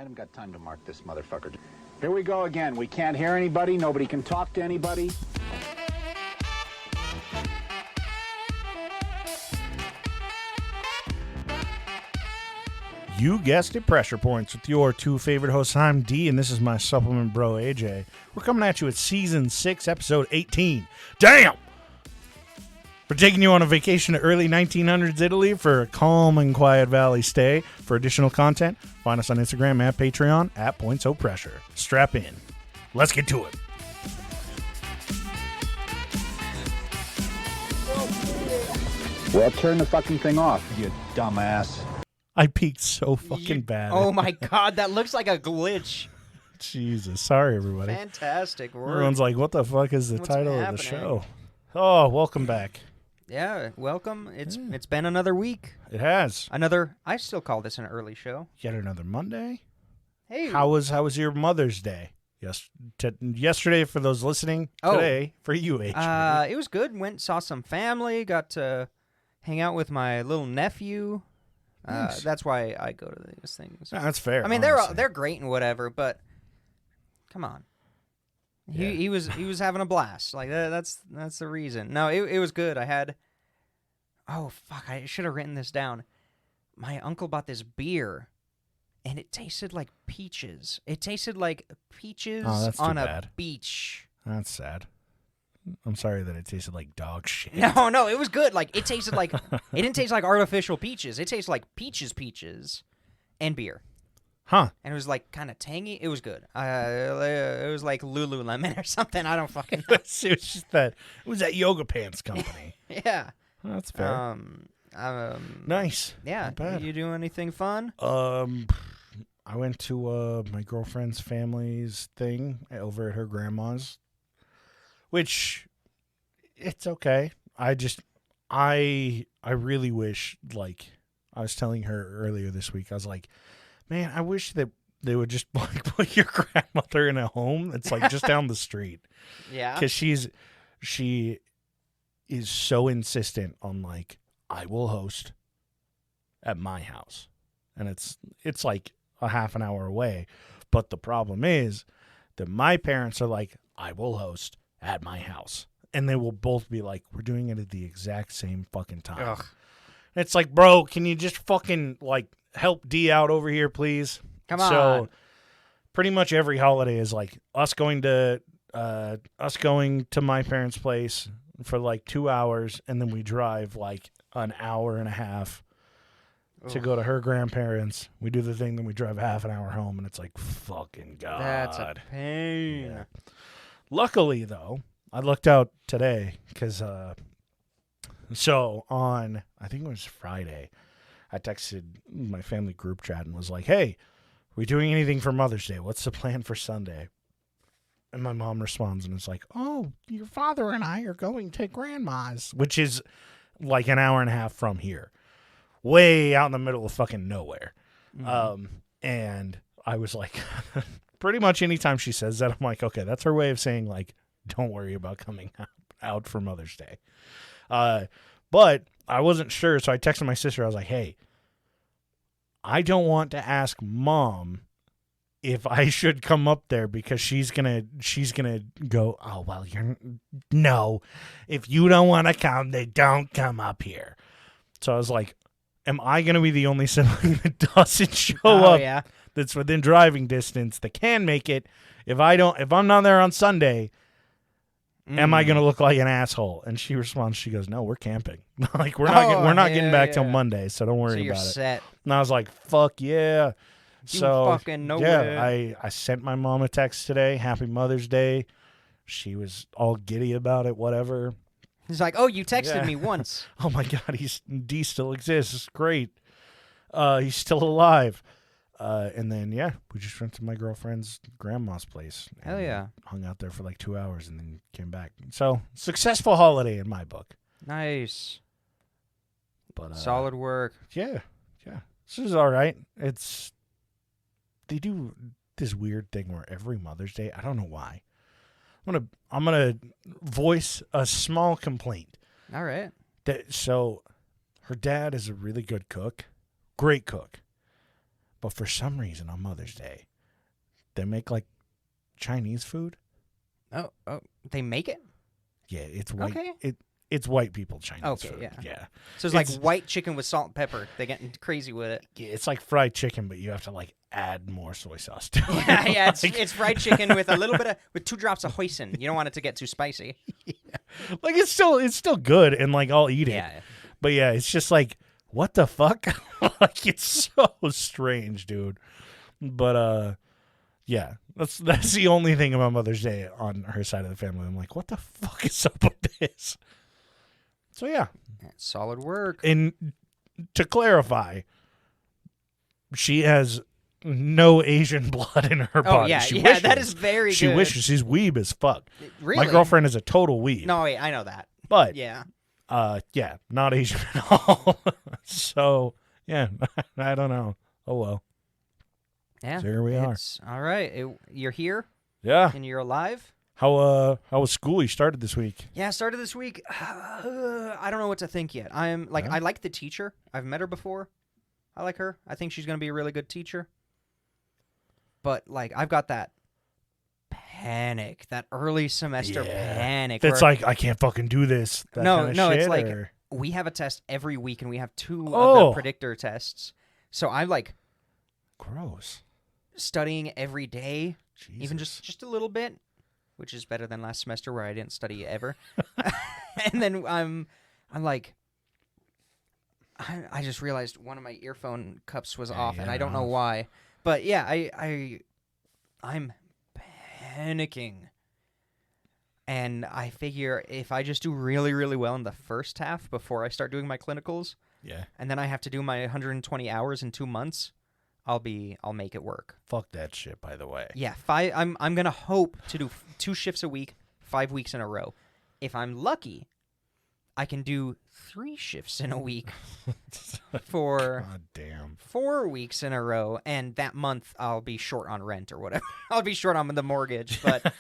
I haven't got time to mark this motherfucker. Here we go again. We can't hear anybody. Nobody can talk to anybody. You guessed it, Pressure Points with your two favorite hosts. I'm D, and this is my supplement bro, AJ. We're coming at you at Season 6, Episode 18. Damn! We're taking you on a vacation to early 1900s Italy for a calm and quiet valley stay. For additional content, find us on Instagram at Patreon at PointsOPressure. Strap in. Let's get to it. Well, turn the fucking thing off, you dumbass. I peaked so fucking bad. Oh my god, that looks like a glitch. Jesus. Sorry, everybody. Fantastic work. Everyone's like, what the fuck is the What's title of happening? the show? Oh, welcome back. Yeah, welcome. It's been another week. It has. I still call this an early show. Yet another Monday. Hey. How was your Mother's Day? Yesterday for those listening. Today for you, H. It was good. Saw some family. Got to hang out with my little nephew. Nice. That's why I go to these things. Yeah, that's fair. I mean, honestly. they're great and whatever, but come on. Yeah. He was having a blast. Like that's the reason. No, it was good. I had. Oh fuck! I should have written this down. My uncle bought this beer, and it tasted like peaches. It tasted like peaches that's too on bad. a beach. That's sad. I'm sorry that it tasted like dog shit. No, it was good. Like it tasted like it didn't taste like artificial peaches. It tasted like peaches, and beer. Huh? And it was like kind of tangy. It was good. It was like Lululemon or something. I don't fucking know. It was just that. It was that Yoga Pants company. Yeah. Well, that's fair. Nice. Yeah. Not bad. You do anything fun? I went to my girlfriend's family's thing over at her grandma's, which it's okay. I really wish, like I was telling her earlier this week, I was like, man, I wish that they would just like put your grandmother in a home that's like just down the street. Yeah. Because she is so insistent on like, I will host at my house. And it's like a half an hour away. But the problem is that my parents are like, I will host at my house. And they will both be like, we're doing it at the exact same fucking time. Ugh. And it's like, bro, can you just fucking like help D out over here, please? Come on. So pretty much every holiday is like us going to my parents' place for like 2 hours, and then we drive like an hour and a half to go to her grandparents. We do the thing, then we drive half an hour home, and it's like, fucking God. That's a pain. Yeah. Luckily, though, I looked out today because so on, I think it was Friday, I texted my family group chat and was like, hey, are we doing anything for Mother's Day? What's the plan for Sunday? And my mom responds and it's like, oh, your father and I are going to grandma's, which is like an hour and a half from here, way out in the middle of fucking nowhere. Mm-hmm. And I was like, pretty much anytime she says that, I'm like, okay, that's her way of saying like, don't worry about coming out for Mother's Day. But I wasn't sure, so I texted my sister. I was like, hey, I don't want to ask Mom if I should come up there because she's gonna go, oh, well, no, if you don't want to come, then don't come up here. So I was like, am I going to be the only sibling that doesn't show up? Yeah. That's within driving distance that can make it? If I'm not there on Sunday, am I going to look like an asshole? And she responds, she goes, no, we're camping. Like we're not getting back till Monday, so don't worry so you're about set. it. And I was like, fuck yeah. So fucking know it. I sent my mom a text today, Happy Mother's Day. She was all giddy about it, whatever. He's like, oh, you texted me once. Oh my God, D still exists. It's great. He's still alive. And then, we just went to my girlfriend's grandma's place. Hell yeah. Hung out there for like 2 hours and then came back. So, successful holiday in my book. Nice. But solid work. Yeah. This is all right. They do this weird thing where every Mother's Day, I don't know why. I'm gonna voice a small complaint. All right. So her dad is a really good cook, great cook, But for some reason on Mother's Day, they make like Chinese food. Oh, they make it? Yeah, it's white. Okay. It's white people Chinese food. Yeah. Yeah. So it's like white chicken with salt and pepper. They're getting crazy with it. Yeah, it's like fried chicken, but you have to like add more soy sauce to it. Yeah. It's fried chicken with a little bit with 2 drops of hoisin. You don't want it to get too spicy. Yeah. Like it's still good, and like I'll eat it. Yeah. But yeah, it's just like, what the fuck? Like it's so strange, dude. But yeah, that's the only thing about Mother's Day on her side of the family. I'm like, what the fuck is up with this? So yeah. Solid work. And to clarify, she has no Asian blood in her body. Yeah, she yeah, that is very good. She wishes. She's weeb as fuck. Really? My girlfriend is a total weeb. No, wait, I know that. But yeah. Yeah, not Asian at all. So yeah, I don't know. Oh well. Yeah. So here we are. All right. You're here Yeah. and you're alive. How was school? You started this week. Yeah, I started this week. I don't know what to think yet. I'm like, I like the teacher. I've met her before. I like her. I think she's going to be a really good teacher. But like, I've got that panic, that early semester panic. It's like, I can't fucking do this. That No, kind of no, shit, it's like or... we have a test every week and we have 2 of the predictor tests. So I'm like, gross. Studying every day, Jesus. even just a little bit, which is better than last semester where I didn't study ever. And then I'm like, I just realized one of my earphone cups was off, and I don't know why. But yeah, I'm panicking. And I figure if I just do really, really well in the first half before I start doing my clinicals, and then I have to do my 120 hours in 2 months, I'll make it work. Fuck that shit, by the way. Yeah, I'm gonna hope to do 2 shifts a week, 5 weeks in a row. If I'm lucky, I can do 3 shifts in a week for God damn 4 weeks in a row, and that month I'll be short on rent or whatever. I'll be short on the mortgage, but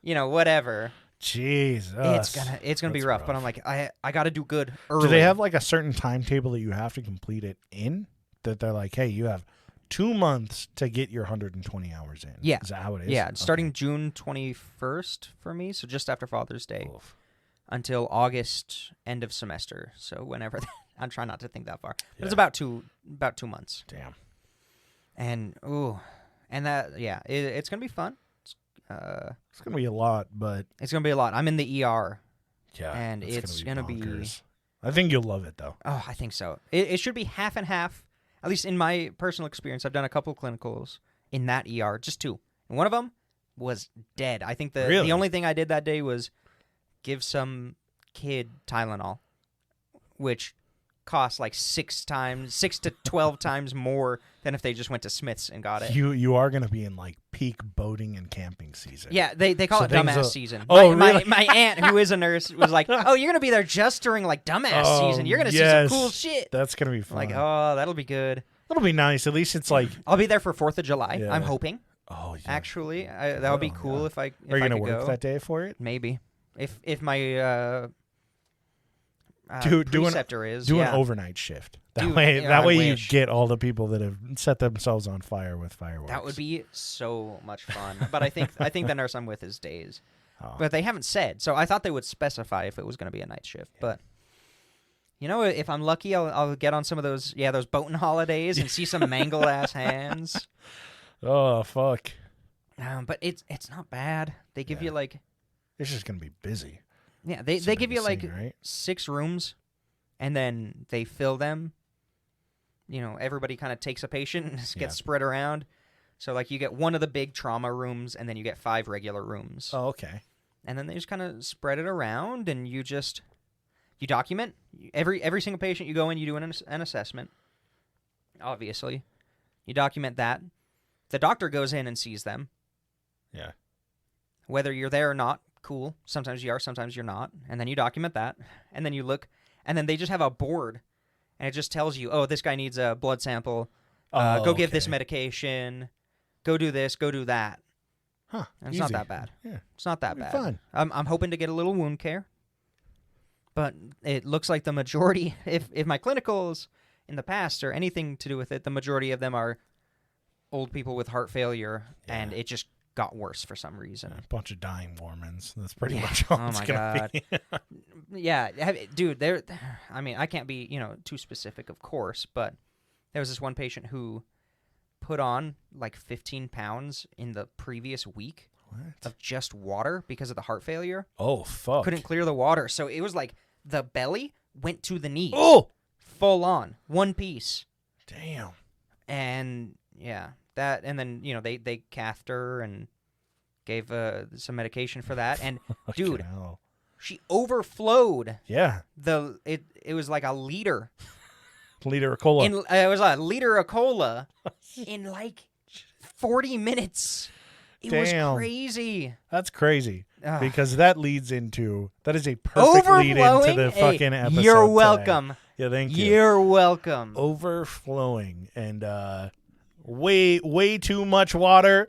whatever. Jesus, it's gonna be rough. But I'm like, I got to do good early. Do they have like a certain timetable that you have to complete it in? That they're like, hey, you have 2 months to get your 120 hours in. Yeah. Is that how it is? Yeah, starting June 21st for me, so just after Father's Day. Oof. Until August, end of semester. So whenever I'm trying not to think that far. But it's about 2 months. Damn. And it's gonna be fun. It's gonna be a lot, but it's gonna be a lot. I'm in the ER. Yeah. And it's gonna be. I think you'll love it though. Oh, I think so. It should be half and half. At least in my personal experience, I've done a couple clinicals in that ER, just 2. And one of them was dead. I think the only thing I did that day was give some kid Tylenol, which costs like 6 to 12 times more than if they just went to Smith's and got it. You are going to be in like peak boating and camping season. Yeah, they call it dumbass season. Oh, really? My aunt, who is a nurse, was like, "Oh, you're going to be there just during like dumbass season. You're going to see some cool shit." That's going to be fun. Like, oh, that'll be good. That'll be nice. At least it's like I'll be there for 4th of July. Yeah. I'm hoping. Oh, yeah. Actually, that would be cool if I. Are you going to work that day for it? Maybe. If my preceptor is an overnight shift. That way you get all the people that have set themselves on fire with fireworks. That would be so much fun. But I think the nurse I'm with is days. Oh. But they haven't said, so I thought they would specify if it was going to be a night shift. Yeah. But if I'm lucky, I'll get on some of those boating holidays and see some mangled ass hands. Oh fuck! But it's not bad. They give you like. It's just gonna be busy. Yeah, they give you like 6 rooms, and then they fill them. Everybody kind of takes a patient and gets spread around. So like you get one of the big trauma rooms, and then you get 5 regular rooms. Oh, okay. And then they just kind of spread it around, and you document every single patient you go in. You do an assessment. Obviously, you document that. The doctor goes in and sees them. Yeah. Whether you're there or not. Cool. Sometimes you are, sometimes you're not. And then you document that. And then you look. And then they just have a board. And it just tells you, oh, this guy needs a blood sample. Go give this medication. Go do this. Go do that. Huh. And it's not that bad. Yeah. It's not that bad. Fun. I'm hoping to get a little wound care. But it looks like the majority, if my clinicals in the past or anything to do with it, the majority of them are old people with heart failure, and it just got worse for some reason. A bunch of dying Mormons. That's pretty much all it's going to be. Yeah, dude, I mean, I can't be, too specific, of course, but there was this one patient who put on like 15 pounds in the previous week of just water because of the heart failure. Oh, fuck. Couldn't clear the water. So it was like the belly went to the knees. Oh! Full on. One piece. Damn. And yeah, that, and then, they cathed her and gave some medication for that. And dude, she overflowed. Yeah. It was like a liter. Liter of cola. It was a liter of cola in like 40 minutes. It was crazy. That's crazy. Because that is a perfect lead into the fucking episode. You're welcome. Today. Yeah, thank you. You're welcome. Overflowing and way too much water.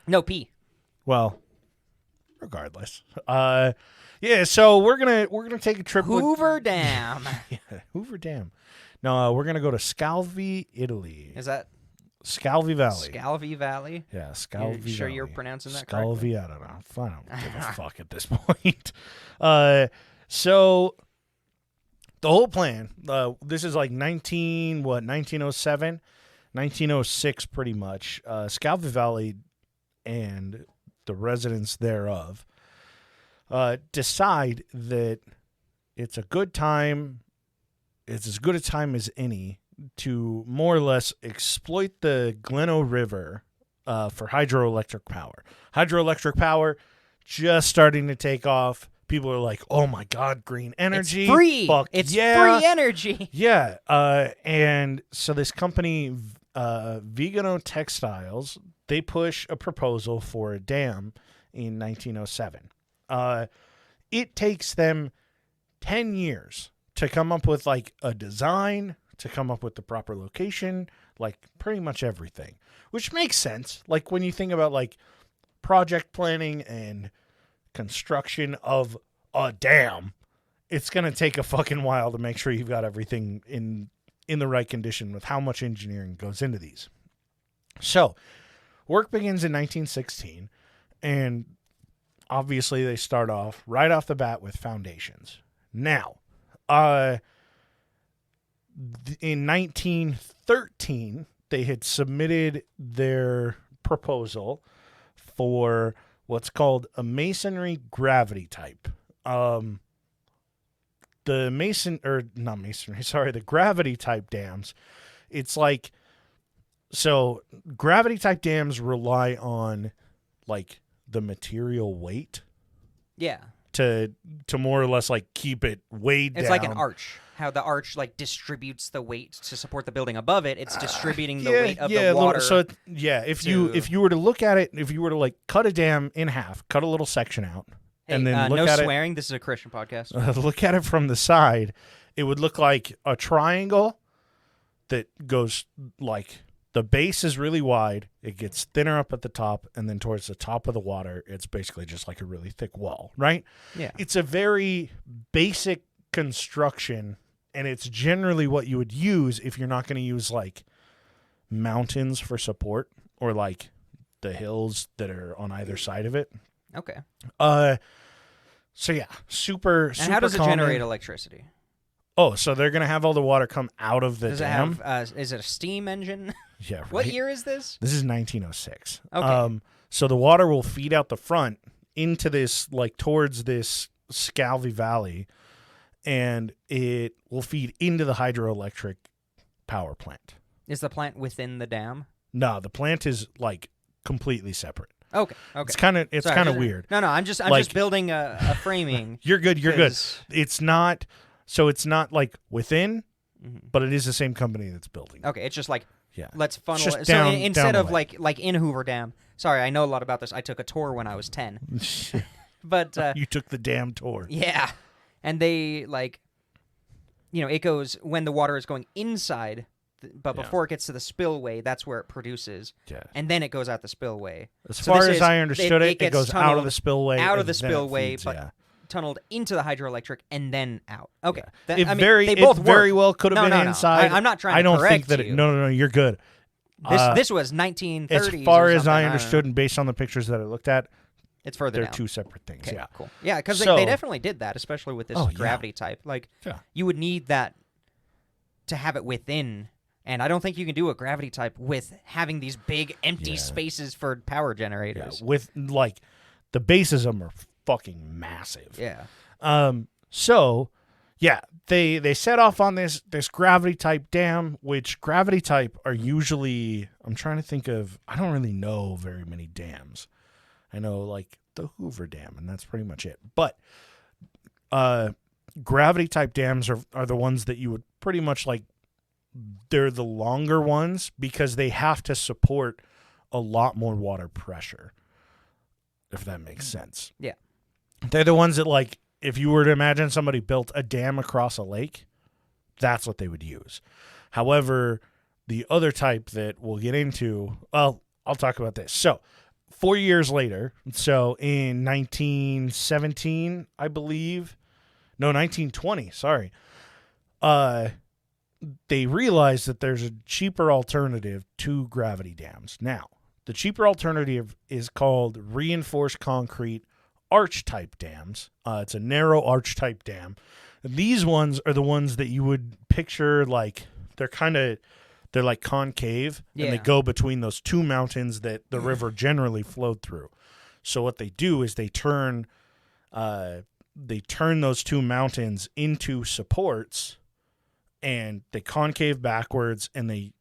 No pee. Well, regardless. Yeah, so we're gonna take a trip. Hoover Dam. Yeah, Hoover Dam. No, we're gonna go to Scalvi, Italy. Is that Scalvi Valley? Scalvi Valley. Yeah, Scalvi. You sure Valley. you're pronouncing that Scalvi, correctly? I don't know. I don't give a fuck at this point. So the whole plan. This is like 1907, 1906, pretty much. Scalvi Valley and the residents thereof decide that it's a good time. It's as good a time as any to more or less exploit the Gleno River for hydroelectric power. Hydroelectric power just starting to take off. People are like, "Oh my God, green energy! It's free. Fuck it's yeah. free energy." Yeah, and so this company, Vigano Textiles, they push a proposal for a dam in 1907. It takes them 10 years to come up with like a design, to come up with the proper location, like pretty much everything, which makes sense. Like when you think about like project planning and construction of a dam, it's going to take a fucking while to make sure you've got everything in the right condition with how much engineering goes into these. So work begins in 1916, and obviously they start off right off the bat with foundations. Now, in 1913, they had submitted their proposal for what's called a masonry gravity type. The gravity type dams. It's like, so gravity type dams rely on like the material weight. Yeah. To more or less like keep it weighed down. It's like an arch. How the arch like distributes the weight to support the building above it. It's distributing the weight of the water. If you were to look at it, if you were to like cut a dam in half, cut a little section out, and then look at it. No swearing. This is a Christian podcast. Look at it from the side. It would look like a triangle that goes like the base is really wide. It gets thinner up at the top, and then towards the top of the water, it's basically just like a really thick wall, right? Yeah. It's a very basic construction, and it's generally what you would use if you're not going to use like mountains for support or like the hills that are on either side of it. Okay. So yeah, super. And how does it generate electricity? Oh, so they're going to have all the water come out of the dam? Does it have, is it a steam engine? Yeah, right. What year is this? This is 1906. Okay. So the water will feed out the front into this, like towards this Scalvi Valley, and it will feed into the hydroelectric power plant. Is the plant within the dam? No, the plant is like completely separate. Okay. It's kind of weird. No, I'm just building a framing. You're good. It's not. So it's not like within, but it is the same company that's building. Okay, it's just like, let's funnel just it. Down, so instead down of like in Hoover Dam. Sorry, I know a lot about this. I took a tour when I was 10. But you took the dam tour. Yeah, and they like, it goes when the water is going inside, but before it gets to the spillway, that's where it produces. Yeah, and then it goes out the spillway. As far as I understood it goes out of the spillway. Out of the spillway, but tunneled into the hydroelectric and then out. Okay. They both very well could have been inside. I'm not trying to correct think that you. No, you're good. This was 1930s. As far or as something, I don't understood, know. and based on the pictures that I looked at, It's further they're down. two separate things. Okay, Yeah. cool. Yeah, because So- they definitely did that, especially with this Oh, yeah. gravity type. Like, Yeah. you would need that to have it within. And I don't think you can do a gravity type with having these big empty Yeah. spaces for power Yeah. generators. With like the bases of them are fucking massive. Yeah. So yeah, they set off on this gravity type dam, which gravity type are usually, I'm trying to think of, I don't really know very many dams. I know like the Hoover Dam, and that's pretty much it. But gravity type dams are the ones that you would pretty much like, they're the longer ones because they have to support a lot more water pressure, if that makes sense. Yeah. They're the ones that, like, if you were to imagine somebody built a dam across a lake, that's what they would use. However, the other type that we'll get into, well, I'll talk about this. So 4 years later, so in 1917, I believe, no, 1920, sorry, they realized that there's a cheaper alternative to gravity dams. Now, the cheaper alternative is called reinforced concrete arch type dams. It's a narrow arch type dam. These ones are the ones that you would picture like they're like concave, and they Yeah. go between those two mountains that the river generally flowed through. So what they do is they turn those two mountains into supports, and they concave backwards, and they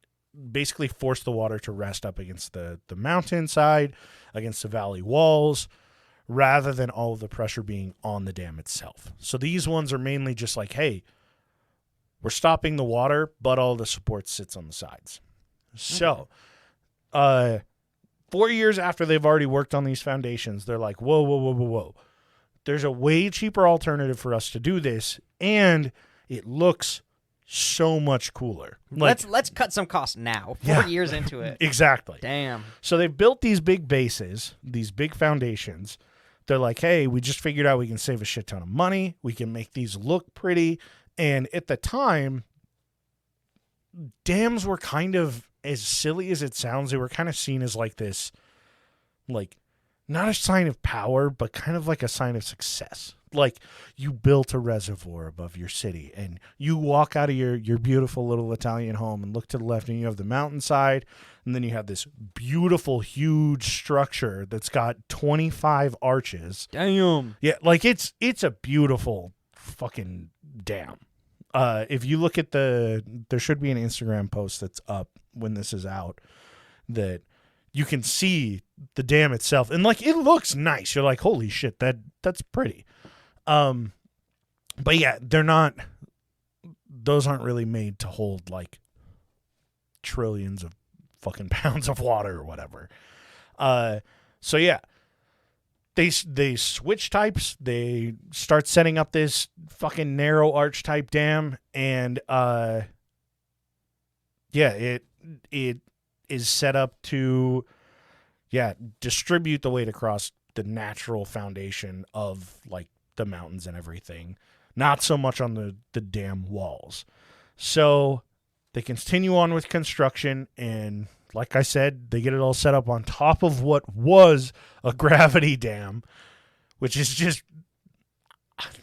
basically force the water to rest up against the mountainside, against the valley walls, rather than all of the pressure being on the dam itself. So these ones are mainly just like, hey, we're stopping the water, but all the support sits on the sides. So 4 years after they've already worked on these foundations, they're like, whoa. There's a way cheaper alternative for us to do this, and it looks so much cooler. Like, Let's cut some costs now. 4 Yeah. years into it. exactly. Damn. So they've built these big bases, these big foundations. They're like, hey, we just figured out we can save a shit ton of money. We can make these look pretty. And at the time, dams were kind of, as silly as it sounds, they were kind of seen as like this, like, not a sign of power, but kind of like a sign of success. Like, you built a reservoir above your city, and you walk out of your beautiful little Italian home and look to the left, and you have the mountainside, and then you have this beautiful, huge structure that's got 25 arches. Damn. Yeah, like it's a beautiful fucking dam. If you look at there should be an Instagram post that's up when this is out that you can see the dam itself, and like it looks nice. You're like, holy shit, that's pretty. But yeah, those aren't really made to hold like trillions of fucking pounds of water or whatever. So yeah, they switch types. They start setting up this fucking narrow arch type dam, and it is set up to distribute the weight across the natural foundation of like the mountains and everything, not so much on the dam walls. So they continue on with construction, and like I said, they get it all set up on top of what was a gravity dam, which is just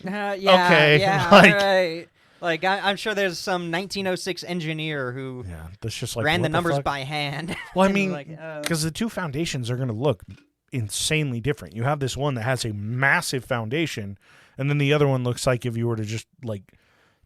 okay. Yeah, like, all right. Like, I'm sure there's some 1906 engineer who that's just like ran the what numbers fuck? by hand. Well, I And mean, like, because the two foundations are going to look insanely different. You have this one that has a massive foundation, and then the other one looks like if you were to just like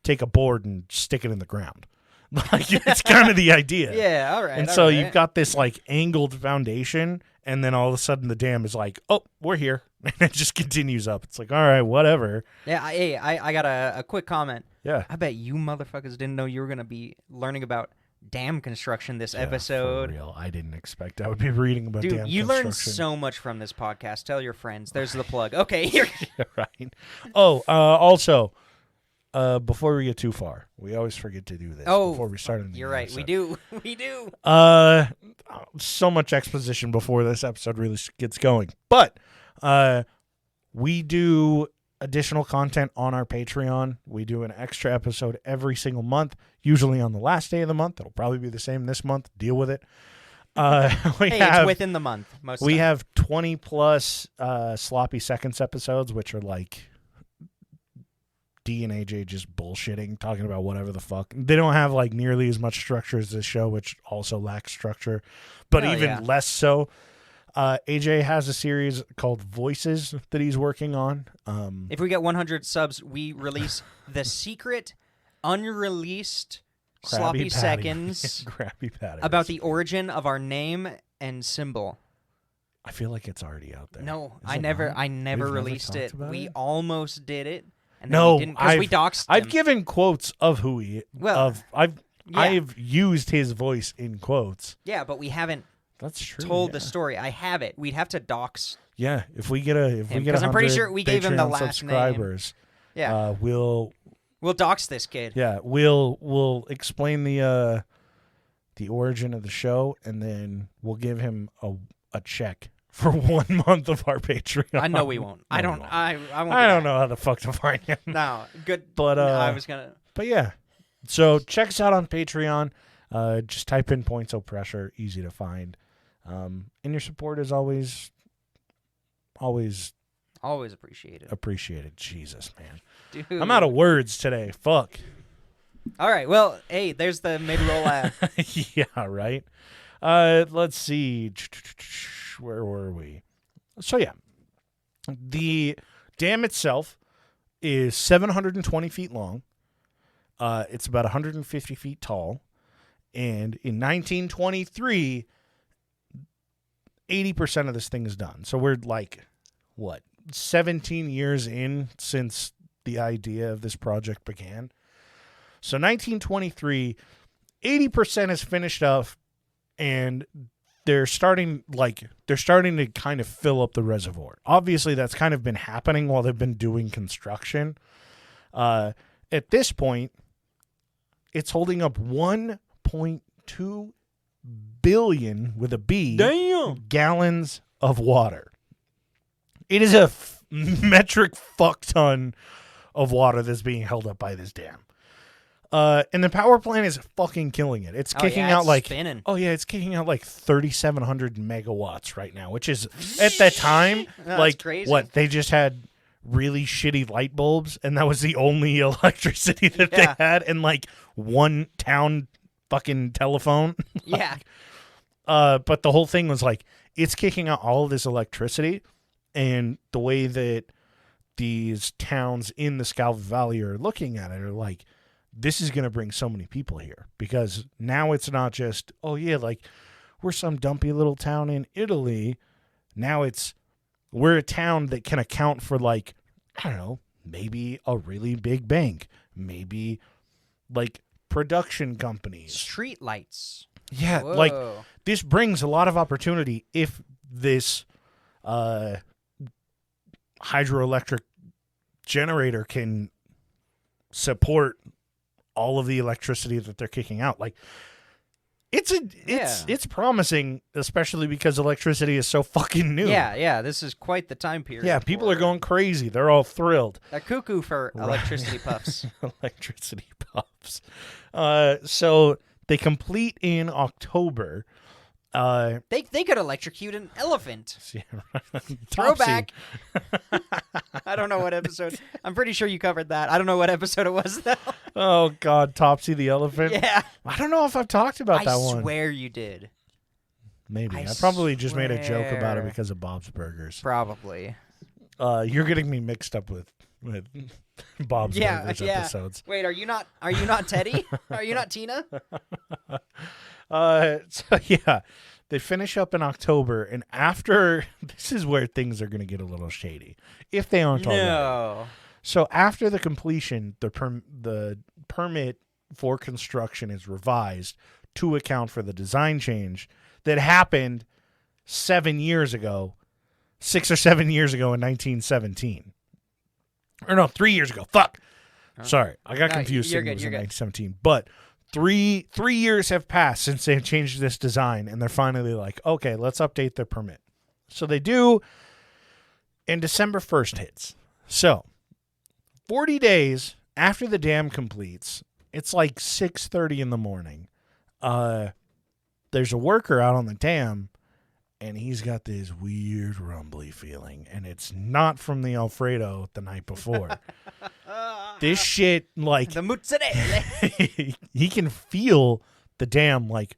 take a board and stick it in the ground. Like, it's kind of the idea. yeah, all right. And all so right. you've got this like angled foundation, and then all of a sudden the dam is like, oh, we're here. And it just continues up. It's like, all right, whatever. Yeah, I got a quick comment. Yeah. I bet you motherfuckers didn't know you were going to be learning about dam construction this Yeah, episode. for real. I didn't expect I would be reading about Dude, dam you learn construction. so much from this podcast. Tell your friends. There's the plug. Okay, here. Right. Oh, also, before we get too far, we always forget to do this before we start. You're right. We do. We do. So much exposition before this episode really gets going. But we do additional content on our Patreon. We do an extra episode every single month, usually on the last day of the month. It'll probably be the same this month. Deal with it. We Hey, have it's within the month. Most of we the time. have 20 plus sloppy seconds episodes, which are like D and AJ just bullshitting, talking about whatever the fuck. They don't have like nearly as much structure as this show, which also lacks structure, but Oh, even yeah. less so. AJ has a series called Voices that he's working on. If we get 100 subs, we release the secret, unreleased sloppy Krabby Patty. seconds Krabby Patty about the recipe. origin of our name and symbol. I feel like it's already out there. No, Is I it never not? released We've never it. talked about We it? almost did it, and then No, we didn't because we I've- doxed I've him. given quotes of who he. Well, yeah. I've used his voice in quotes. Yeah, but we haven't That's true. told yeah. the story. I have it. We'd have to dox. Yeah, if we get a Him, 'cause I'm pretty 100 sure we gave him the Patreon last name. subscribers, Yeah, we'll we'll dox this kid. we'll explain the origin of the show, and then we'll give him a check for 1 month of our Patreon. I know we won't. I No, don't. we won't. I won't. I do don't that. know how the fuck to find him. No, good. But, No, I was gonna. But yeah, so check us out on Patreon. Just type in Points of Pressure, easy to find. And your support is always Always appreciate it, appreciated. Jesus, man. dude. I'm out of words today. Fuck. All right. Well, hey, there's the mid-roll ad. Yeah, right. Let's see. Where were we? So yeah, the dam itself is 720 feet long. It's about 150 feet tall, and in 1923, 80% of this thing is done. So we're like, what, 17 years in since the idea of this project began. So 1923, 80% is finished up, and they're starting to kind of fill up the reservoir. Obviously, that's kind of been happening while they've been doing construction. At this point, it's holding up 1.2 billion with a B gallons of water. It is a metric fuck ton of water that's being held up by this dam. And the power plant is fucking killing it. It's kicking out like spinning. it's kicking out like 3,700 megawatts right now, which is at that time That's like crazy. what they just had really shitty light bulbs, and that was the only electricity that Yeah. they had, and like one town fucking telephone. Yeah. But the whole thing was like it's kicking out all of this electricity, and the way that these towns in the Scalva Valley are looking at it are like, this is going to bring so many people here, because now it's not just, oh yeah, like we're some dumpy little town in Italy. Now we're a town that can account for like, I don't know, maybe a really big bank, maybe like production companies. Street lights. Yeah, Whoa. like this brings a lot of opportunity if this hydroelectric generator can support all of the electricity that they're kicking out. Like it's promising, especially because electricity is so fucking new. Yeah. This is quite the time period. Yeah, people for are going crazy. They're all thrilled. a cuckoo for Right. electricity puffs. Electricity puffs. So they complete in October. They could electrocute an elephant. Yeah, Throwback. I don't know what episode. I'm pretty sure you covered that. I don't know what episode it was though. Oh God, Topsy the elephant. Yeah. I don't know if I've talked about that I one. swear you did. Maybe I I probably just made a joke about it swear. because of Bob's Burgers. Probably. You're getting me mixed up with Bob's Burgers episodes. Wait, are you not Teddy? Are you not Tina? So yeah, they finish up in October, and after this is where things are going to get a little shady, if they aren't already. No. So after the completion, the permit for construction is revised to account for the design change that happened 7 years ago, 6 or 7 years ago in 1917. Or no, 3 years ago. Fuck. Sorry, I got No, confused. you're Thinking it good, was you're in good. 1917, but. Three years have passed since they've changed this design, and they're finally like, okay, let's update the permit. So they do, and December 1st hits. So 40 days after the dam completes, it's like 6:30 in the morning. there's a worker out on the dam, and he's got this weird rumbly feeling, and it's not from the Alfredo the night before. This shit, like, The mozzarella. he can feel the dam, like,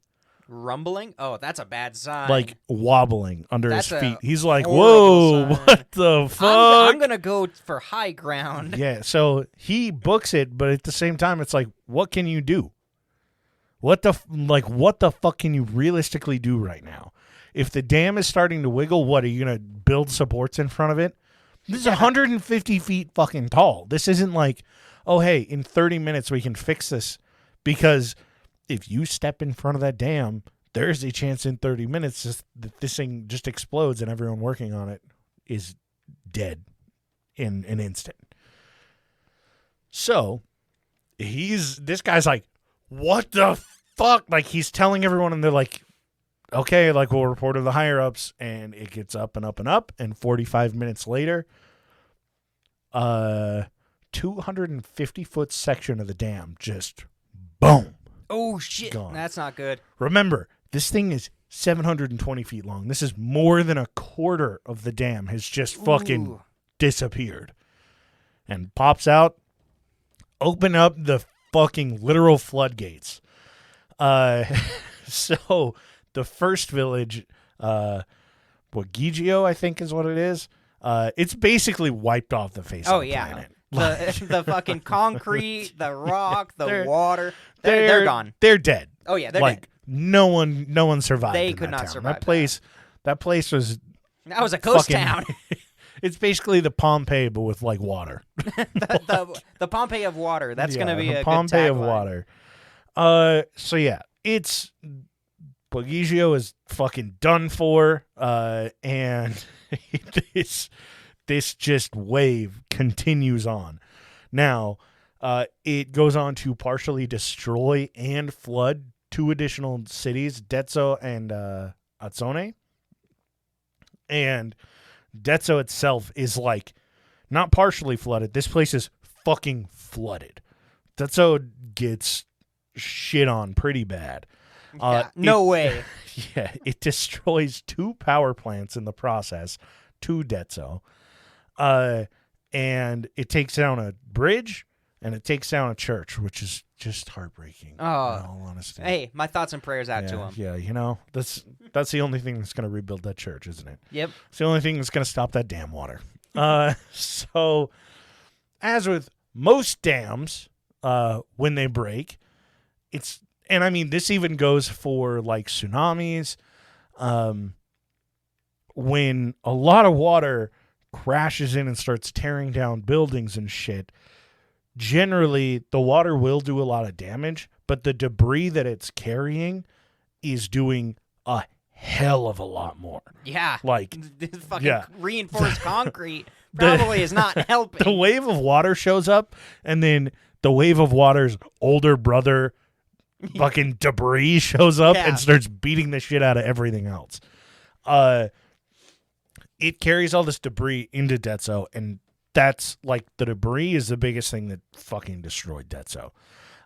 Rumbling? Oh, that's a bad sign. like wobbling under That's his a feet. He's like, horrible whoa, sign. what the fuck? I'm going to go for high ground. Yeah, so he books it, but at the same time, it's like, what can you do? What the fuck can you realistically do right now? If the dam is starting to wiggle, what, are you going to build supports in front of it? This is 150 feet fucking tall. This isn't like, oh, hey, in 30 minutes we can fix this. Because if you step in front of that dam, there's a chance in 30 minutes that this thing just explodes and everyone working on it is dead in an instant. So this guy's like, what the fuck? Like, he's telling everyone, and they're like, okay, like, we'll report to the higher ups, and it gets up and up and up, and 45 minutes later, 250-foot section of the dam just boom. Oh, shit. Gone. That's not good. Remember, this thing is 720 feet long. This is more than a quarter of the dam has just fucking Ooh. disappeared. And pops out, open up the fucking literal floodgates. So the first village, Wagigio, I think is what it is. It's basically wiped off the face of the planet. The fucking concrete, the rock, the water, They're they're gone. They're dead. Oh yeah, they're like dead. no one survived. They in could that not town. survive That place was. That was a ghost fucking- town. It's basically the Pompeii, but with like water. the Pompeii of water. That's gonna be a Pompeii good of tagline. water. So yeah, it's Bogigio is fucking done for. And this just wave continues on. Now, it goes on to partially destroy and flood 2 additional cities, Dezzo and Azzone. And Dezzo itself is like not partially flooded. This place is fucking flooded. Dezzo gets shit on pretty bad. No way. Yeah, it destroys 2 power plants in the process to Dezzo. And it takes down a bridge and it takes down a church, which is just heartbreaking. Oh. In all honesty. Hey, my thoughts and prayers out to him. Yeah, you know, that's the only thing that's going to rebuild that church, isn't it? Yep. It's the only thing that's going to stop that dam water. So, as with most dams, when they break, and I mean, this even goes for like tsunamis. When a lot of water crashes in and starts tearing down buildings and shit, generally the water will do a lot of damage, but the debris that it's carrying is doing a hell of a lot more. Yeah. Like, This fucking yeah. reinforced concrete probably is not helping. The wave of water shows up, and then the wave of water's older brother fucking debris shows up Yeah. and starts beating the shit out of everything else. It carries all this debris into Dezzo, and that's like the debris is the biggest thing that fucking destroyed Dezzo.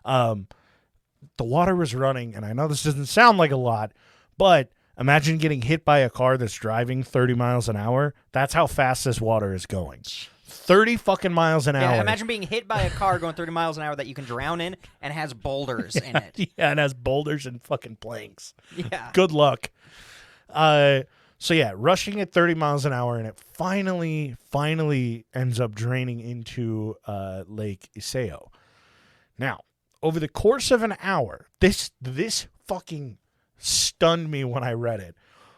The water was running, and I know this doesn't sound like a lot, but imagine getting hit by a car that's driving 30 miles an hour. That's how fast this water is going. 30 fucking miles an hour. Imagine being hit by a car going 30 miles an hour that you can drown in and has boulders in it. Yeah, it has boulders and fucking planks. Yeah. Good luck. So yeah, rushing at 30 miles an hour, and it finally ends up draining into Lake Iseo. Now, over the course of an hour, this fucking stunned me when I read it.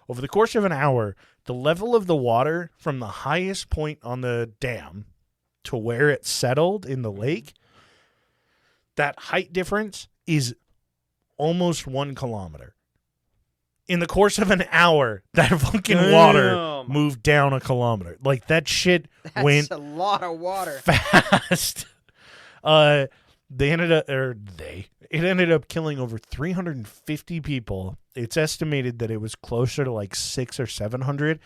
Over the course of an hour, the level of the water from the highest point on the dam to where it settled in the lake, that height difference is almost 1 kilometer. In the course of an hour, that fucking water Damn. moved down 1 kilometer. Like, that shit That's went a lot of water. fast. It ended up killing over 350 people. It's estimated that it was closer to like 600 or 700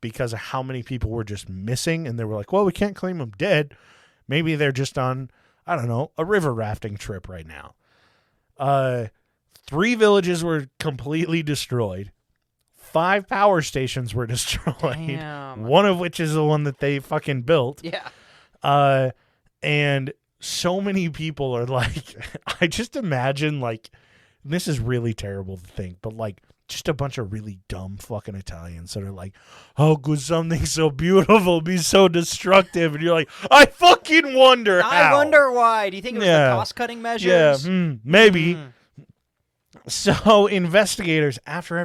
because of how many people were just missing. And they were like, well, we can't claim them dead. Maybe they're just on, I don't know, a river rafting trip right now. 3 villages were completely destroyed. 5 power stations were destroyed. Damn. One of which is the one that they fucking built. Yeah. And so many people are like, I just imagine like, this is really terrible to think, but like just a bunch of really dumb fucking Italians that are like, how could something so beautiful be so destructive? And you're like, I fucking wonder how. I wonder why. Do you think it was the cost-cutting measures? Yeah, maybe. So investigators, after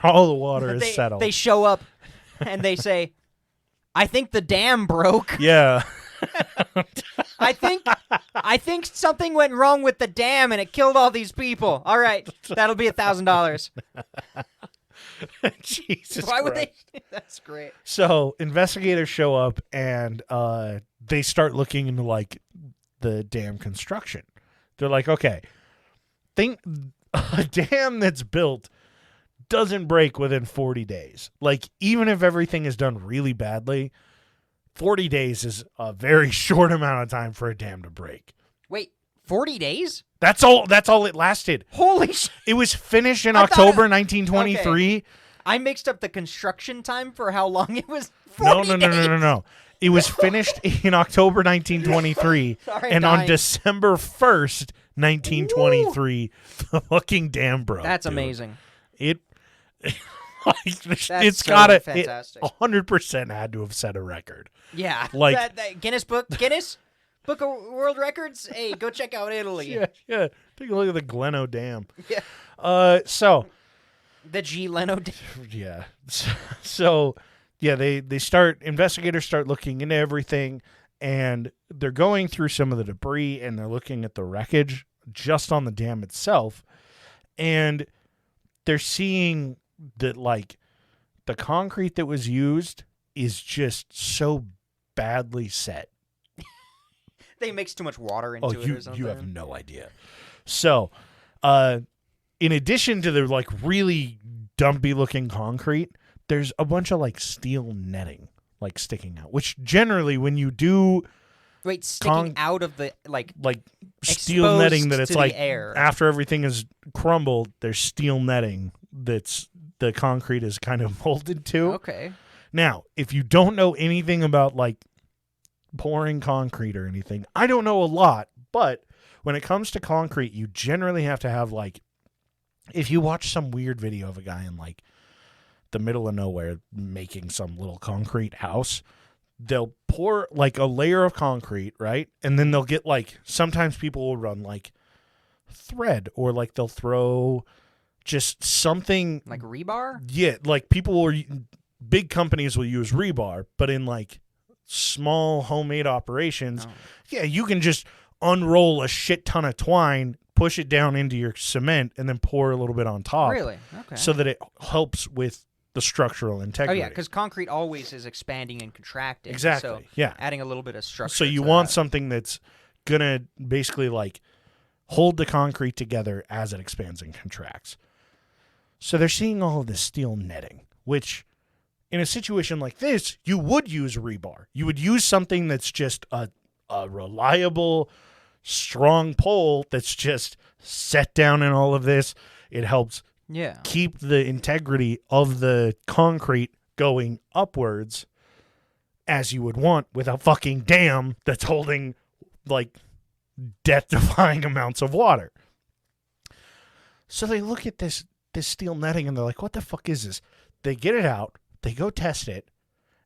all the water is settled. They show up and they say, I think the dam broke. Yeah. I think something went wrong with the dam and it killed all these people. All right, that'll be $1,000. Jesus Why would Christ. they? That's great. So investigators show up and they start looking into like the dam construction. They're like, okay, think a dam that's built doesn't break within 40 days. Like even if everything is done really badly, 40 days is a very short amount of time for a dam to break. Wait, 40 days? That's all it lasted. Holy shit. It was finished in October 1923. Okay. I mixed up the construction time for how long it was. 40 No. It was finished in October 1923, and on December 1st, 1923, the fucking dam broke. That's dude. amazing. It's gotta fantastic. 100% had to have set a record. Yeah, like that Guinness Book of World Records. Hey, go check out Italy. Yeah. Take a look at the Gleno Dam. Yeah. So the G Leno Dam. Yeah. So yeah, investigators start looking into everything, and they're going through some of the debris, and they're looking at the wreckage just on the dam itself, and they're seeing that like the concrete that was used is just so badly set. They mix too much water into it or something. You have no idea. So, in addition to the like really dumpy looking concrete, there's a bunch of like steel netting like sticking out, which generally when you do sticking out of the like steel netting that it's like air. After everything is crumbled, there's steel netting that's the concrete is kind of molded to. Okay. Now, if you don't know anything about like pouring concrete or anything, I don't know a lot, but when it comes to concrete, you generally have to have like, if you watch some weird video of a guy in like the middle of nowhere making some little concrete house, they'll pour like a layer of concrete, right? And then they'll get like, sometimes people will run like thread, or like they'll throw just something like rebar. Yeah, like big companies will use rebar, but in like small homemade operations, yeah, you can just unroll a shit ton of twine, push it down into your cement, and then pour a little bit on top. Really? Okay. So that it helps with the structural integrity. Oh yeah, because concrete always is expanding and contracting. Exactly. So yeah. Adding a little bit of structure. So you want something that's gonna basically like hold the concrete together as it expands and contracts. So they're seeing all of this steel netting, which in a situation like this, you would use rebar. You would use something that's just a reliable, strong pole that's just set down in all of this. It helps keep the integrity of the concrete going upwards as you would want with a fucking dam that's holding like death-defying amounts of water. So they look at this steel netting and they're like, what the fuck is this? They get it out, they go test it,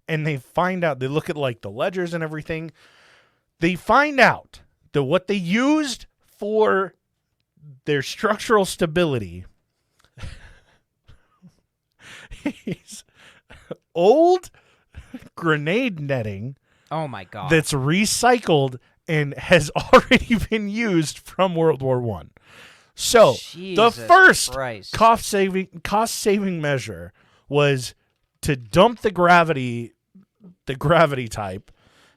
and they find out, they look at like the ledgers and everything. They find out that what they used for their structural stability is old grenade netting. Oh my God. That's recycled and has already been used from World War I. So the first cost-saving measure was to dump the gravity type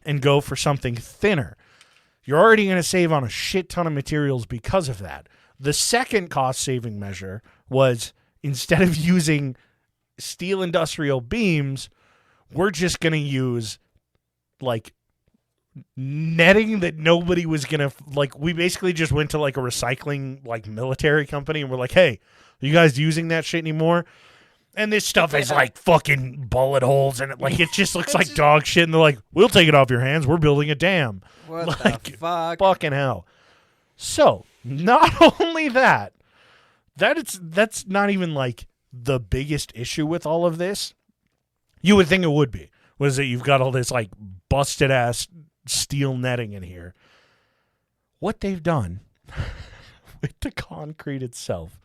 and go for something thinner. You're already going to save on a shit ton of materials because of that. The second cost-saving measure was, instead of using steel industrial beams, we're just going to use like netting that nobody was gonna like. We basically just went to like a recycling like military company and we're like, hey, are you guys using that shit anymore? And this stuff is like fucking bullet holes in it. Like it just looks like dog shit. And they're like, we'll take it off your hands. We're building a dam. What like, the fuck? Fucking hell. So not only that's not even like the biggest issue with all of this. You would think it would be. Was that you've got all this like busted ass steel netting in here. What they've done with the concrete itself,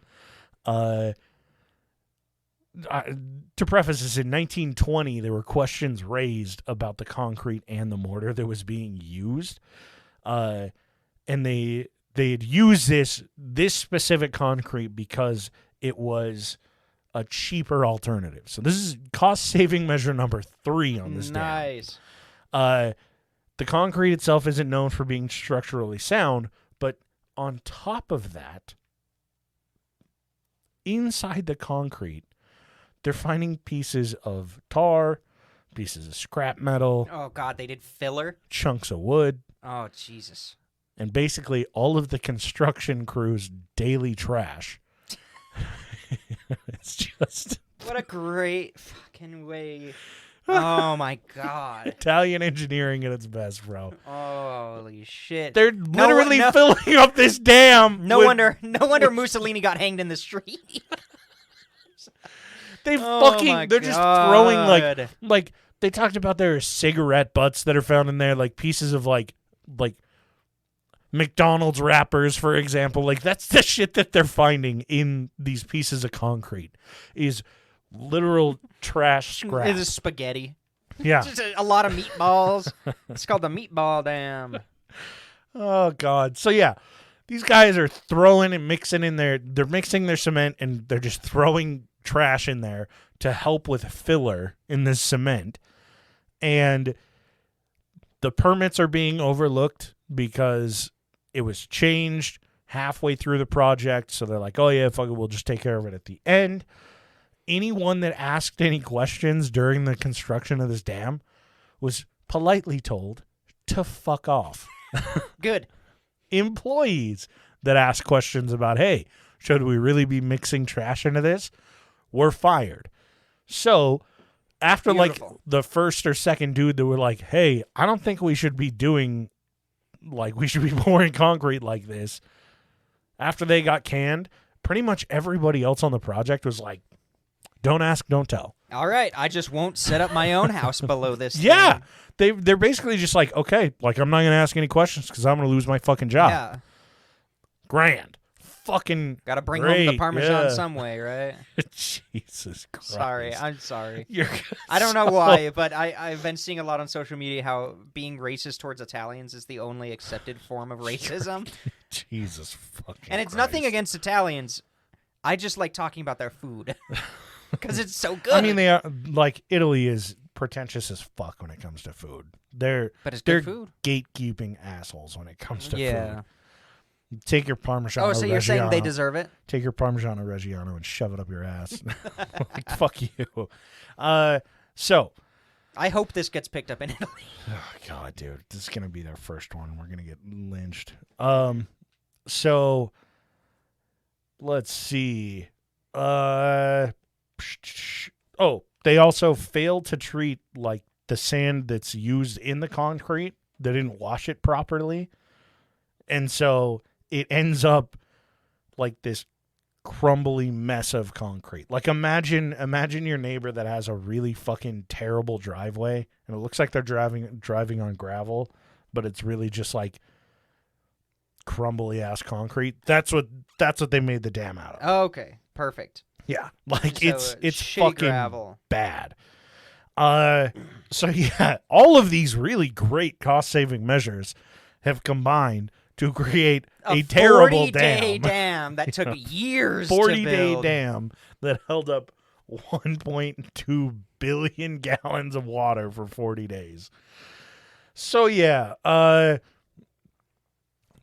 to preface this, in 1920, there were questions raised about the concrete and the mortar that was being used. And they had used this specific concrete because it was a cheaper alternative. So this is cost-saving measure number 3 on this Nice. dam. The concrete itself isn't known for being structurally sound, but on top of that, inside the concrete, they're finding pieces of tar, pieces of scrap metal, Oh, God, they did filler? chunks of wood, Oh, Jesus. and basically all of the construction crew's daily trash. It's just What a great fucking way. Oh, my God. Italian engineering at its best, bro. Holy shit. They're No- literally no- filling up this dam. No with- wonder Mussolini got hanged in the street. They Oh my they're just throwing God. like they talked about there are cigarette butts that are found in there, like pieces of like McDonald's wrappers, for example. Like that's the shit that they're finding in these pieces of concrete is literal trash scrap. It is spaghetti. Yeah. Just a lot of meatballs. It's called the meatball dam. Oh God. So yeah, these guys are throwing and mixing in there. They're mixing their cement and they're just throwing trash in there to help with filler in this cement. And the permits are being overlooked because it was changed halfway through the project. So they're like, oh yeah, fuck it, we'll just take care of it at the end. Anyone that asked any questions during the construction of this dam was politely told to fuck off. Good. Employees that asked questions about, hey, should we really be mixing trash into this, were fired. So after Beautiful. like the first or second dude that were like, hey, I don't think we should be doing, like we should be pouring concrete like this, after they got canned, pretty much everybody else on the project was like, don't ask, don't tell. All right, I just won't set up my own house below this. Yeah. thing. They're basically just like, okay, like I'm not going to ask any questions because I'm going to lose my fucking job. Yeah. Grand. Fucking Got to bring great. home the Parmesan Yeah. some way, right? Jesus Christ. Sorry, I'm sorry. You're I don't know why, but I've been seeing a lot on social media how being racist towards Italians is the only accepted form of racism. Jesus fucking And it's nothing Christ. against Italians. I just like talking about their food because it's so good. I mean, they are like Italy is pretentious as fuck when it comes to food. They're but it's they're good food. gatekeeping assholes when it comes to Yeah. food. Take your Parmigiano Oh, so you're saying they Reggiano. deserve it? Take your Parmigiano Reggiano and shove it up your ass. Like, fuck you. So, I hope this gets picked up in Italy. oh God, dude, this is gonna be their first one. We're gonna get lynched. So let's see. Oh, they also failed to treat like the sand that's used in the concrete. They didn't wash it properly, and so it ends up like this crumbly mess of concrete. Like imagine your neighbor that has a really fucking terrible driveway and it looks like they're driving on gravel, but it's really just like crumbly ass concrete. That's what they made the dam out of. Okay, perfect. Yeah. Like So, it's shitty fucking gravel. bad. So yeah, all of these really great cost-saving measures have combined to create a terrible 40-day dam. dam that took years to 40-day build. dam that held up 1.2 billion gallons of water for 40 days. So yeah,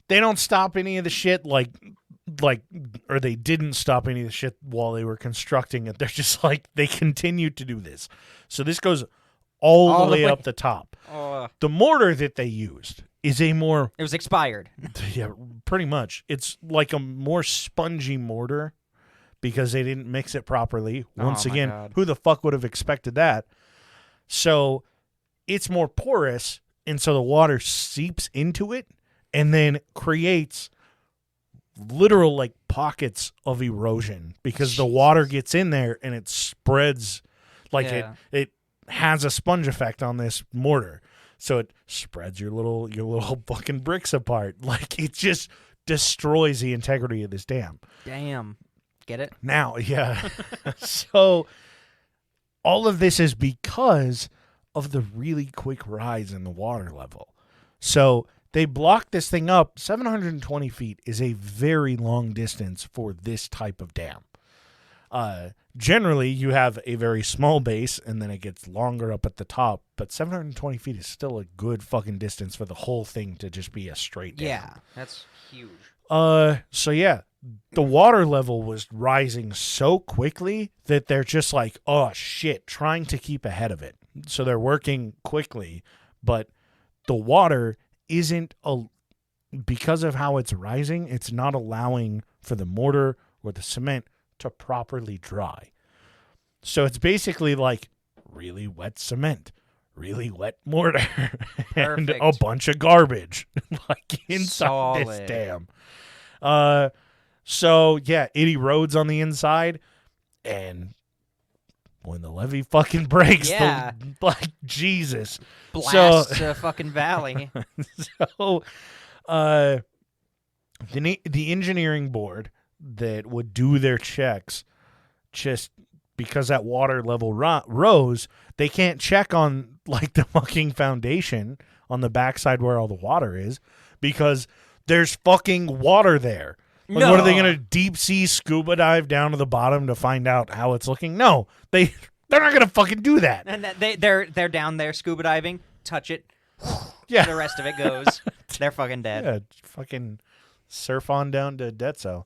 they don't stop any of the shit or they didn't stop any of the shit while they were constructing it. They're just like, they continue to do this. So this goes all the way up the top. Oh. The mortar that they used is a more... It was expired. Yeah, pretty much. It's like a more spongy mortar because they didn't mix it properly. Once my again, God. who the fuck would have expected that? So it's more porous, and so the water seeps into it and then creates literal like pockets of erosion because the water gets in there and it spreads like it has a sponge effect on this mortar. So it spreads your little fucking bricks apart. Like it just destroys the integrity of this dam. Damn. Get it? Now, yeah. So all of this is because of the really quick rise in the water level. So they blocked this thing up. 720 feet is a very long distance for this type of dam. Generally, you have a very small base, and then it gets longer up at the top. But 720 feet is still a good fucking distance for the whole thing to just be a straight dam. Yeah, that's huge. So yeah, the water level was rising so quickly that they're just like, oh shit, trying to keep ahead of it. So they're working quickly, but the water isn't because of how it's rising, it's not allowing for the mortar or the cement to properly dry. So it's basically like really wet cement, really wet mortar, and Perfect. a bunch of garbage like inside this Solid. dam. So yeah, it erodes on the inside, and when the levee fucking breaks, Yeah. like Jesus. Blasts a fucking valley. So, the engineering board that would do their checks, just because that water level rose, they can't check on like the fucking foundation on the backside where all the water is because there's fucking water there. Like, what are they gonna deep sea scuba dive down to the bottom to find out how it's looking? No, they're not gonna fucking do that. And they're down there scuba diving, touch it. Yeah, The rest of it goes. They're fucking dead. yeah, fucking surf on down to Detso.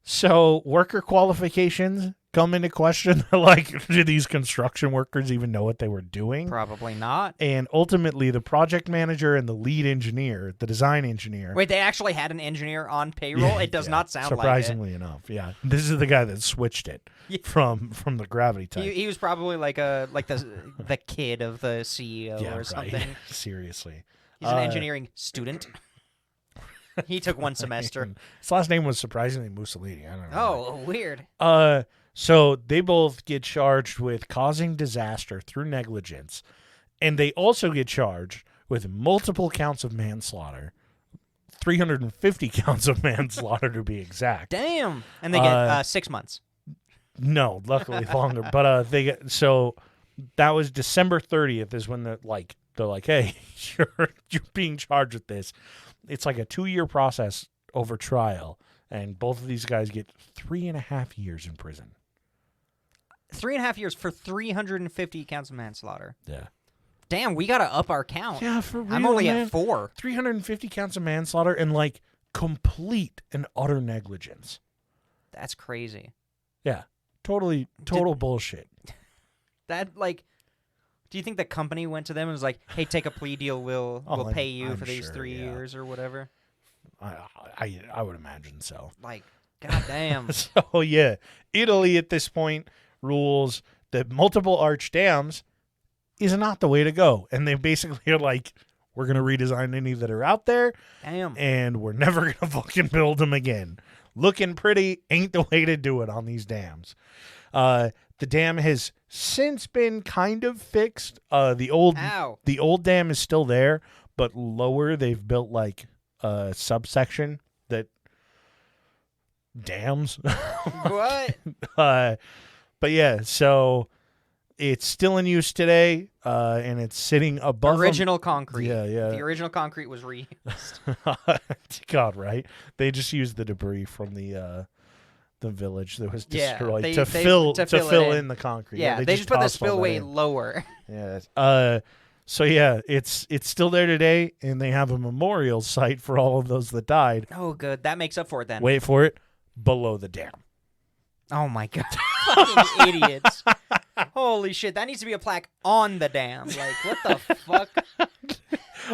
So worker qualifications come into question. Like, do these construction workers even know what they were doing? Probably not. And ultimately, the project manager and the lead engineer, the design engineer. Wait, they actually had an engineer on payroll? It does not sound surprisingly enough. Yeah, this is the guy that switched it from the gravity type. like it. He was probably like the kid of the CEO or something. Right. Seriously, He's an engineering student. He took one semester. His last name was surprisingly Mussolini. I don't know. Oh, weird. So they both get charged with causing disaster through negligence, and they also get charged with multiple counts of manslaughter, 350 counts of manslaughter to be exact. Damn. And they get 6 months. No, luckily longer. But they get that was December 30th is when they're like, hey, you're being charged with this. It's like a 2-year process over trial, and both of these guys get 3.5 years in prison. 3.5 years for 350 counts of manslaughter. Yeah. Damn, we gotta up our count. Yeah, for real, I'm only man. at 4. 350 counts of manslaughter and like complete and utter negligence. That's crazy. Yeah. Total bullshit. That do you think the company went to them and was like, "Hey, take a plea deal. We'll pay you I'm for these sure, 3 yeah. years or whatever." I would imagine so. Like, goddamn. So yeah, Italy at this point rules that multiple arch dams is not the way to go, and they basically are like, we're gonna redesign any that are out there, Damn. and we're never gonna fucking build them again. Looking pretty ain't the way to do it on these dams. The dam has since been kind of fixed. The old dam is still there, but lower they've built like a subsection that dams. What? But yeah, so it's still in use today, and it's sitting above Original concrete. Yeah. The original concrete was reused. God, right? They just used the debris from the village that was Yeah, destroyed they to fill it in the concrete. Yeah, they just put the tossed all that spillway in. lower. Yeah. So yeah, it's still there today, and they have a memorial site for all of those that died. Oh, good. That makes up for it then. Wait for it, below the dam. Oh my god. Fucking idiots. Holy shit. That needs to be a plaque on the dam. Like, what the fuck?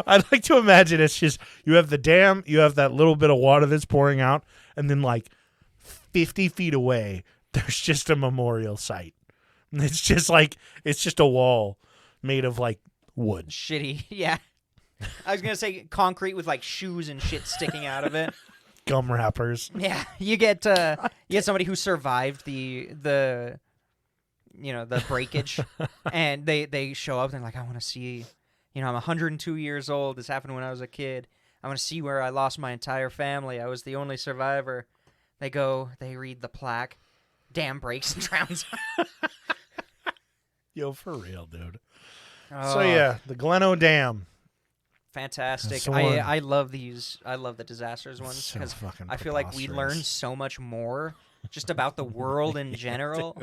I'd like to imagine it's just you have the dam, you have that little bit of water that's pouring out, and then like 50 feet away, there's just a memorial site. And it's just a wall made of like wood. Shitty. Yeah. I was going to say concrete with like shoes and shit sticking out of it. Gum wrappers. Yeah. You get somebody who survived the breakage, and they show up and they're like, I want to see, I'm 102 years old. This happened when I was a kid. I want to see where I lost my entire family. I was the only survivor. They read the plaque. Dam breaks and drowns. Yo, for real, dude. Oh, So yeah, the Gleno Dam. fantastic. That's the one. I love these. I love the disasters ones So because fucking I feel like we learn preposterous. so much more just about the world in general.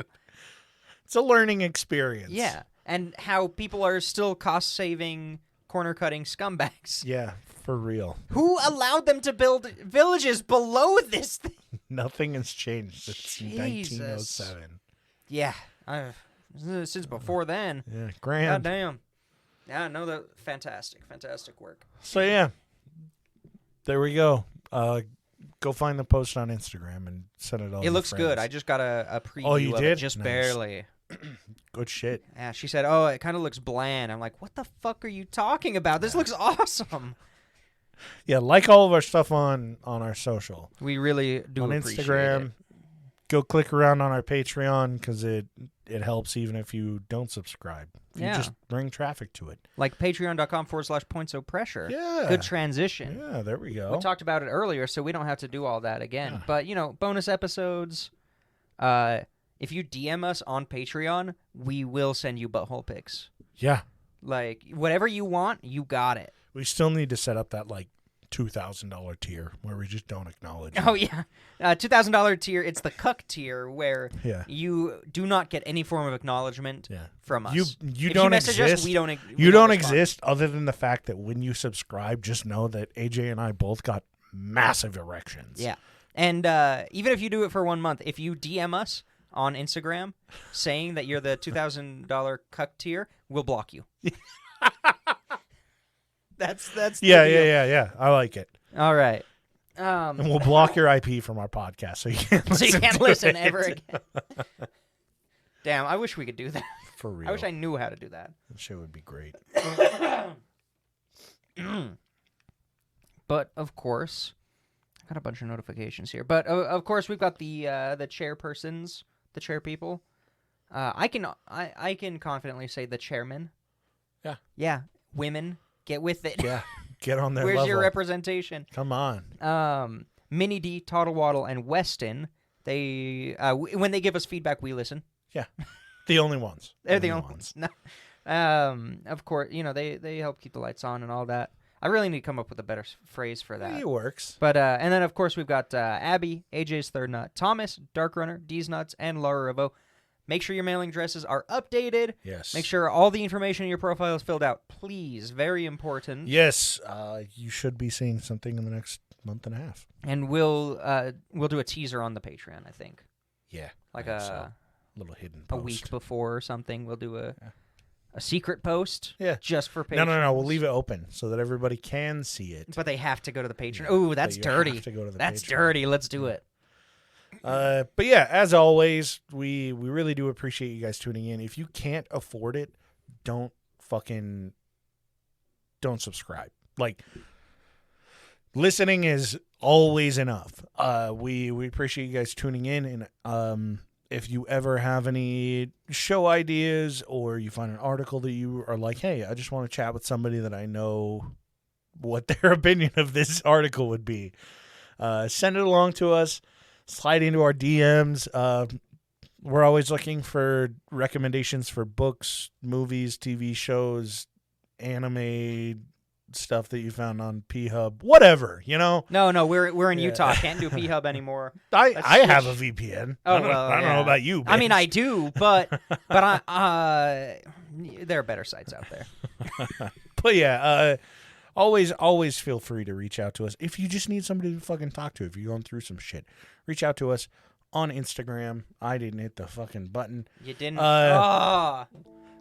It's a learning experience. Yeah, and how people are still cost-saving, corner-cutting scumbags. Yeah, for real. Who allowed them to build villages below this thing? Nothing has changed since Jesus. 1907. Yeah, since before then. Yeah, God grand. damn. Yeah, no, the fantastic work. So yeah, there we go. Go find the post on Instagram and send it all. It looks good. I just got a preview Oh, you of did? it, just Nice. barely. Good shit. Yeah, she said, "Oh, it kind of looks bland." I'm like, "What the fuck are you talking about? This looks awesome." Yeah, like all of our stuff on our social. We really do On appreciate Instagram, it. go click around on our Patreon because it helps even if you don't subscribe. You Yeah. just bring traffic to it. Like patreon.com/points-of-pressure. Yeah. Good transition. Yeah, there we go. We talked about it earlier, so we don't have to do all that again. Yeah. But, bonus episodes. If you DM us on Patreon, we will send you butthole pics. Yeah. Like, whatever you want, you got it. We still need to set up that like $2,000 tier where we just don't acknowledge it. Oh, yeah. $2,000 tier, it's the cuck tier where Yeah. you do not get any form of acknowledgement Yeah. from us. You If don't you message exist. us, we don't You don't respond. exist other than the fact that when you subscribe, just know that AJ and I both got massive erections. Yeah. And even if you do it for 1 month, if you DM us on Instagram saying that you're the $2,000 cuck tier, we'll block you. That's the deal. Yeah. I like it. All right. And we'll block your IP from our podcast so you can't So listen you can't to listen it. ever again. Damn, I wish we could do that. For real. I wish I knew how to do that. That shit would be great. But of course, I got a bunch of notifications here. But of course, we've got the chairpersons, the chair people. I can confidently say the chairman. Yeah. Yeah. Women, get with it. Yeah. Get on their Where's level. your representation? Come on. Minnie D, Toddle Waddle, and Weston. They when they give us feedback, we listen. Yeah. The only ones. They're the only ones. No. Of course, they help keep the lights on and all that. I really need to come up with a better phrase for that. It works. But and then of course we've got Abby, AJ's third nut, Thomas, Dark Runner, D's nuts, and Laura Revo. Make sure your mailing addresses are updated. Yes. Make sure all the information in your profile is filled out, please. Very important. Yes. You should be seeing something in the next month and a half. And we'll do a teaser on the Patreon, I think, Yeah. like I think so. a Little hidden post. week before or something. We'll do a secret post. Yeah. Just for Patreon. No. We'll leave it open so that everybody can see it. But they have to go to the Patreon. Yeah, Oh, that's but you dirty. have to go to the That's Patreon. dirty. Let's do it. But yeah, as always, we really do appreciate you guys tuning in. If you can't afford it, don't subscribe. Like, listening is always enough. We appreciate you guys tuning in, and if you ever have any show ideas or you find an article that you are like, hey, I just want to chat with somebody that I know what their opinion of this article would be, send it along to us. Slide into our DMs. We're always looking for recommendations for books, movies, TV shows, anime stuff that you found on P-Hub, whatever, No, we're in Yeah. Utah. Can't do P-Hub anymore. I Let's have a switch. VPN. Oh, I don't know yeah. about you. I mean, bitch. I do, but there are better sites out there. But yeah, always feel free to reach out to us if you just need somebody to fucking talk to. If you're going through some shit, reach out to us on Instagram. I didn't hit the fucking button. You didn't. Let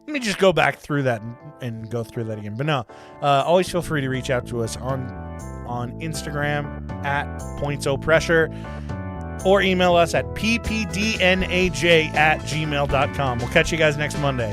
me just go back through that and go through that again. But no, always feel free to reach out to us on Instagram at pointsopressure or email us at ppdnaj@gmail.com. We'll catch you guys next Monday.